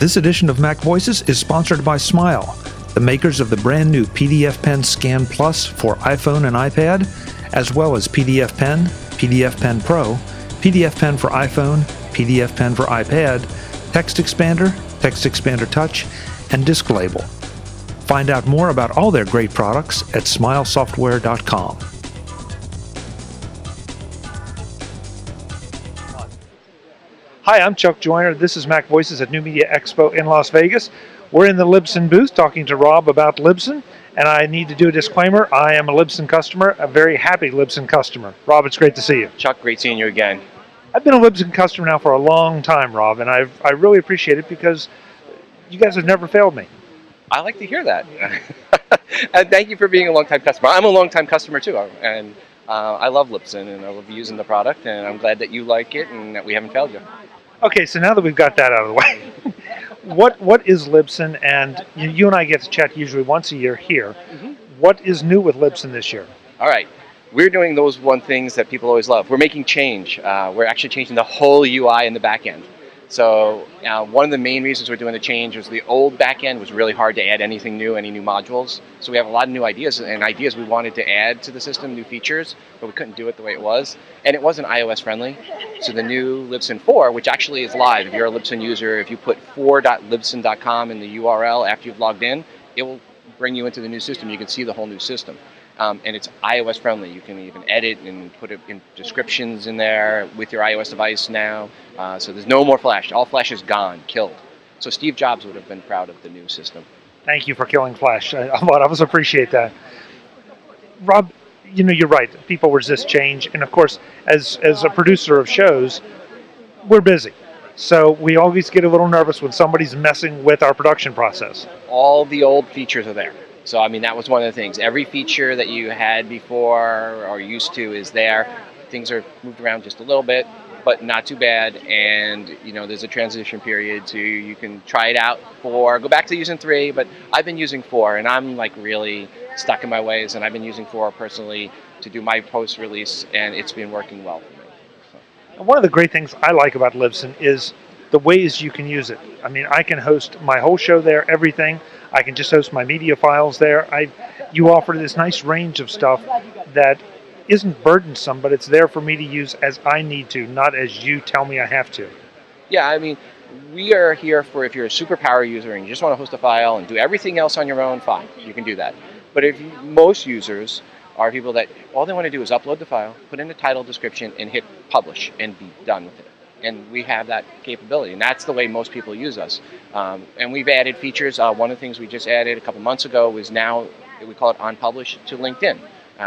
This edition of MacVoices is sponsored by Smile, the makers of the brand new PDF Pen Scan Plus for iPhone and iPad, as well as PDF Pen, PDF Pen Pro, PDF Pen for iPhone, PDF Pen for iPad, Text Expander Touch, and Disc Label. Find out more about all their great products at smilesoftware.com. Hi, I'm Chuck Joyner. This is MacVoices at New Media Expo in Las Vegas. We're in the Libsyn booth talking to Rob about Libsyn, and I need to do a disclaimer. I am a Libsyn customer, a very happy Libsyn customer. Rob, it's great to see you. Chuck, great seeing you again. I've been a Libsyn customer now for a long time, Rob, and I really appreciate it because you guys have never failed me. I like to hear that. And thank you for being a long-time customer. I'm a long-time customer too, and I love Libsyn, and I love using the product, and I'm glad that you like it and that we haven't failed you. Okay, so now that we've got that out of the way, what is Libsyn? And you and I get to chat usually once a year here. Mm-hmm. What is new with Libsyn this year? All right. We're doing those one things that people always love. We're making change. We're actually changing the whole UI in the back end. So one of the main reasons we're doing the change was the old back end was really hard to add anything new, any new modules. So we have a lot of new ideas we wanted to add to the system, new features, but we couldn't do it the way it was. And it wasn't iOS friendly. So the new Libsyn 4, which actually is live, if you're a Libsyn user, if you put 4.libsyn.com in the URL after you've logged in, it will bring you into the new system. You can see the whole new system. And it's iOS friendly. You can even edit and put it in descriptions in there with your iOS device now. So there's no more Flash. All Flash is gone, killed. So Steve Jobs would have been proud of the new system. Thank you for killing Flash. I always appreciate that. Rob, you're right. People resist change. And of course, as a producer of shows, we're busy. So we always get a little nervous when somebody's messing with our production process. All the old features are there. So, I mean, that was one of the things. Every feature that you had before or used to is there. Things are moved around just a little bit, but not too bad. And, there's a transition period to you can try it out go back to using 3, but I've been using 4, and I'm like really stuck in my ways, and I've been using 4 personally to do my post-release, and it's been working well for me. So. One of the great things I like about Libsyn is the ways you can use it. I mean, I can host my whole show there, everything. I can just host my media files there. You offer this nice range of stuff that isn't burdensome, but it's there for me to use as I need to, not as you tell me I have to. Yeah, I mean, we are here for if you're a superpower user and you just want to host a file and do everything else on your own, fine, you can do that. But most users are people that all they want to do is upload the file, put in the title, description, and hit publish and be done with it. And we have that capability, and that's the way most people use us. And we've added features. One of the things we just added a couple months ago was now, we call it on publish to LinkedIn.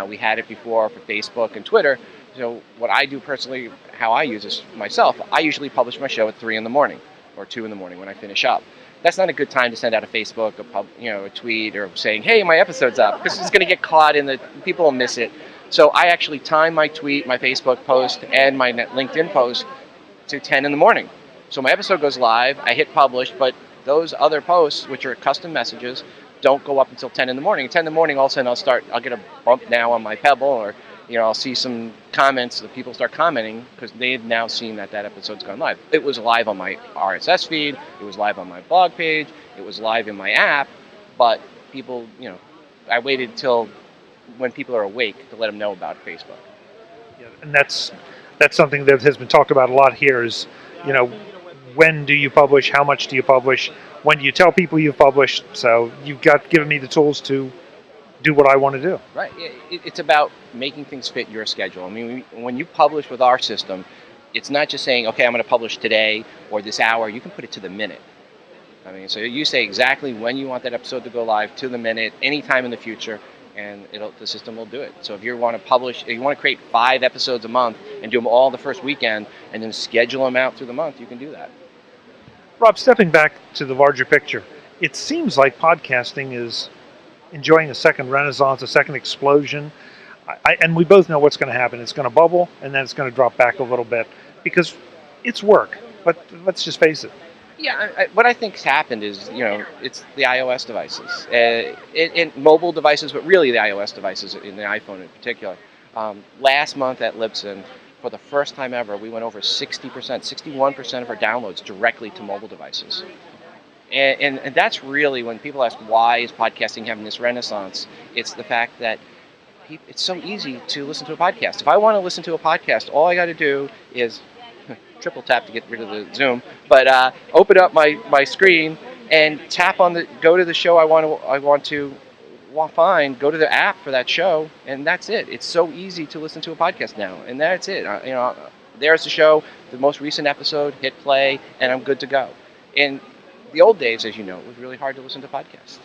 We had it before for Facebook and Twitter. So what I do personally, how I use this myself, I usually publish my show at 3 in the morning or 2 in the morning when I finish up. That's not a good time to send out a Facebook, a tweet, or saying, hey, my episode's up, because it's going to get caught in people will miss it. So I actually time my tweet, my Facebook post, and my LinkedIn post to 10 in the morning. So my episode goes live, I hit publish, but those other posts, which are custom messages, don't go up until 10 in the morning. At 10 in the morning, all of a sudden I'll get a bump now on my Pebble, or I'll see some comments that people start commenting because they've now seen that episode's gone live. It was live on my RSS feed, it was live on my blog page, it was live in my app, but people, I waited till when people are awake to let them know about Facebook. Yeah, and that's something that has been talked about a lot here is, when do you publish? How much do you publish? When do you tell people you've published? So you've given me the tools to do what I want to do. Right. It's about making things fit your schedule. I mean, when you publish with our system, it's not just saying, okay, I'm going to publish today or this hour. You can put it to the minute. I mean, so you say exactly when you want that episode to go live to the minute, anytime in the future, and the system will do it. So if you want to publish, if you want to create 5 episodes a month and do them all the first weekend and then schedule them out through the month, you can do that. Rob, stepping back to the larger picture, it seems like podcasting is enjoying a second renaissance, a second explosion. And we both know what's going to happen. It's going to bubble, and then it's going to drop back a little bit because it's work. But let's just face it. Yeah, what I think's happened is, it's the iOS devices, in mobile devices, but really the iOS devices, in the iPhone in particular. Last month at Libsyn, for the first time ever, we went over 60%, 61% of our downloads directly to mobile devices. And that's really when people ask why is podcasting having this renaissance. It's the fact that it's so easy to listen to a podcast. If I want to listen to a podcast, all I got to do is triple tap to get rid of the Zoom, but open up my screen and tap on go to the show I want to find, go to the app for that show, and that's it. It's so easy to listen to a podcast now, and that's it. There's the show, the most recent episode, hit play, and I'm good to go. In the old days, as you know, it was really hard to listen to podcasts.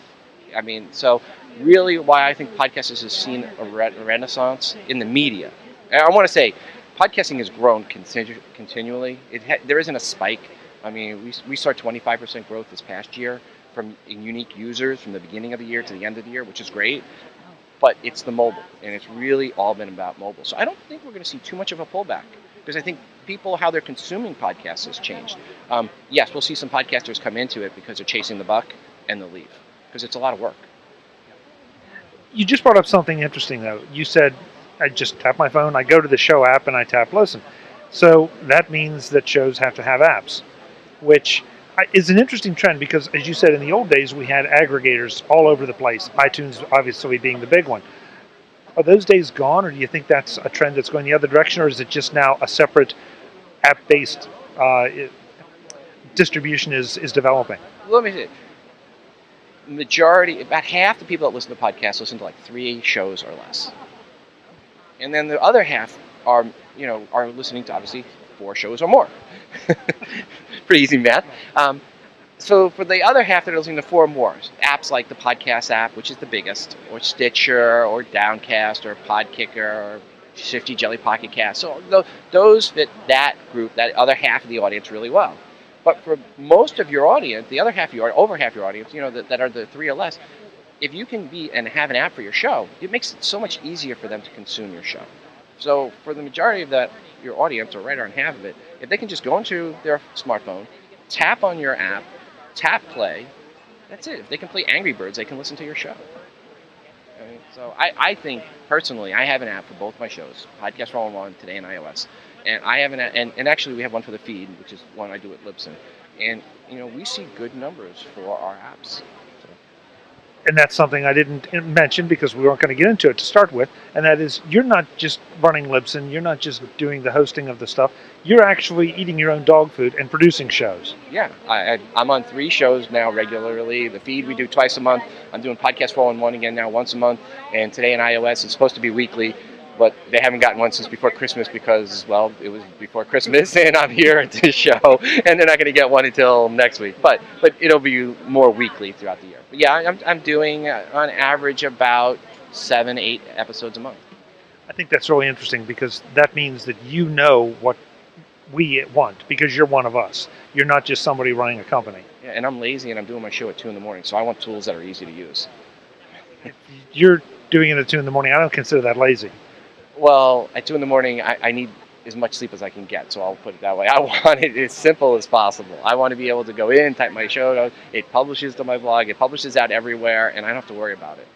I mean, so really why I think podcasting has seen a renaissance in the media. And I want to say, podcasting has grown continually. There isn't a spike. I mean, we saw 25% growth this past year from unique users from the beginning of the year to the end of the year, which is great. But it's the mobile, and it's really all been about mobile. So I don't think we're going to see too much of a pullback, because I think how they're consuming podcasts has changed. Yes, we'll see some podcasters come into it because they're chasing the buck, and they'll leave, because it's a lot of work. You just brought up something interesting, though. You said, I just tap my phone, I go to the show app, and I tap listen. So that means that shows have to have apps, which is an interesting trend, because, as you said, in the old days, we had aggregators all over the place, iTunes obviously being the big one. Are those days gone, or do you think that's a trend that's going the other direction, or is it just now a separate app-based distribution is developing? Let me see. About half the people that listen to podcasts listen to like 3 shows or less. And then the other half are listening to obviously 4 shows or more. Pretty easy math. So for the other half that are listening to 4 more, apps like the podcast app, which is the biggest, or Stitcher, or Downcast, or Podkicker, or Shifty Jelly Pocket Cast. So those fit that group, that other half of the audience, really well. But for most of your audience, the other half of over half of your audience, that are the 3 or less, if you can have an app for your show, it makes it so much easier for them to consume your show. So for the majority of your audience, or right around half of it, if they can just go into their smartphone, tap on your app, tap play, that's it. If they can play Angry Birds, they can listen to your show. Okay? So I think, personally, I have an app for both my shows, Podcast for All-in-One, Today and iOS. And I have and actually we have one for the feed, which is one I do at Libsyn. And, we see good numbers for our apps. And that's something I didn't mention because we weren't going to get into it to start with, and that is, you're not just running Libsyn, you're not just doing the hosting of the stuff, you're actually eating your own dog food and producing shows. Yeah, I'm on 3 shows now regularly. The feed we do twice a month. I'm doing Podcast 4-in-1 again now once a month, and Today in iOS is supposed to be weekly, but they haven't gotten one since before Christmas because, well, it was before Christmas, and I'm here at this show, and they're not going to get one until next week. But it'll be more weekly throughout the year. But yeah, I'm doing, on average, about 7-8 episodes a month. I think that's really interesting, because that means that you know what we want, because you're one of us. You're not just somebody running a company. Yeah, and I'm lazy, and I'm doing my show at 2 in the morning, so I want tools that are easy to use. If you're doing it at 2 in the morning, I don't consider that lazy. Well, at 2 in the morning, I need as much sleep as I can get, so I'll put it that way. I want it as simple as possible. I want to be able to go in, type my show, it publishes to my blog, it publishes out everywhere, and I don't have to worry about it.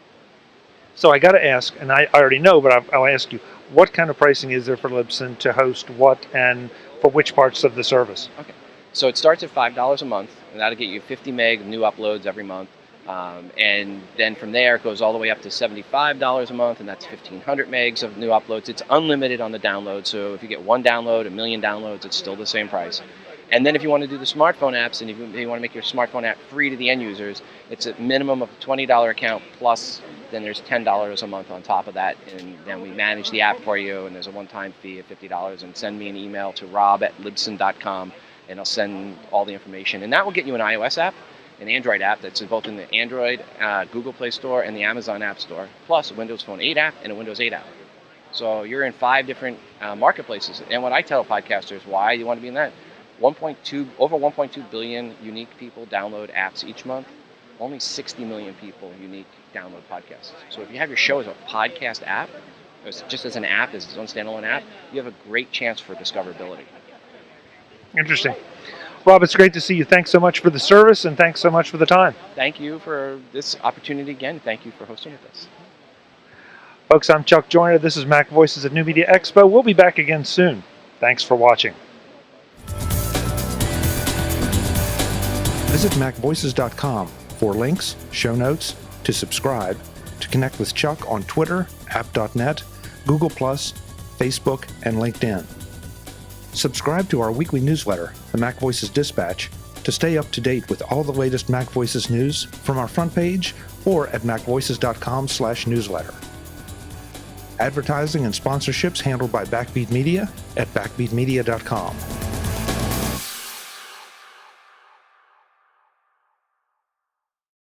So I got to ask, and I already know, but I'll ask you, what kind of pricing is there for Libsyn to host what and for which parts of the service? Okay, so it starts at $5 a month, and that'll get you 50 meg of new uploads every month. And then from there it goes all the way up to $75 a month, and that's 1,500 megs of new uploads. It's unlimited on the download, so if you get 1 download, 1 million downloads, it's still the same price. And then if you want to do the smartphone apps, and if you want to make your smartphone app free to the end users, it's a minimum of a $20 account, plus then there's $10 a month on top of that, and then we manage the app for you, and there's a one-time fee of $50, and send me an email to rob@libsyn.com, and I'll send all the information. And that will get you an iOS app, an Android app that's both in the Android, Google Play Store, and the Amazon App Store, plus a Windows Phone 8 app and a Windows 8 app. So you're in 5 different marketplaces. And what I tell podcasters why you want to be in that, over 1.2 billion unique people download apps each month. Only 60 million people unique download podcasts. So if you have your show as a podcast app, just as an app, as its own standalone app, you have a great chance for discoverability. Interesting. Rob, it's great to see you. Thanks so much for the service, and thanks so much for the time. Thank you for this opportunity again. Thank you for hosting with us. Folks, I'm Chuck Joyner. This is MacVoices at New Media Expo. We'll be back again soon. Thanks for watching. Visit MacVoices.com for links, show notes, to subscribe, to connect with Chuck on Twitter, app.net, Google+, Facebook, and LinkedIn. Subscribe to our weekly newsletter, the MacVoices Dispatch, to stay up to date with all the latest MacVoices news from our front page or at MacVoices.com/newsletter. Advertising and sponsorships handled by Backbeat Media at BackbeatMedia.com.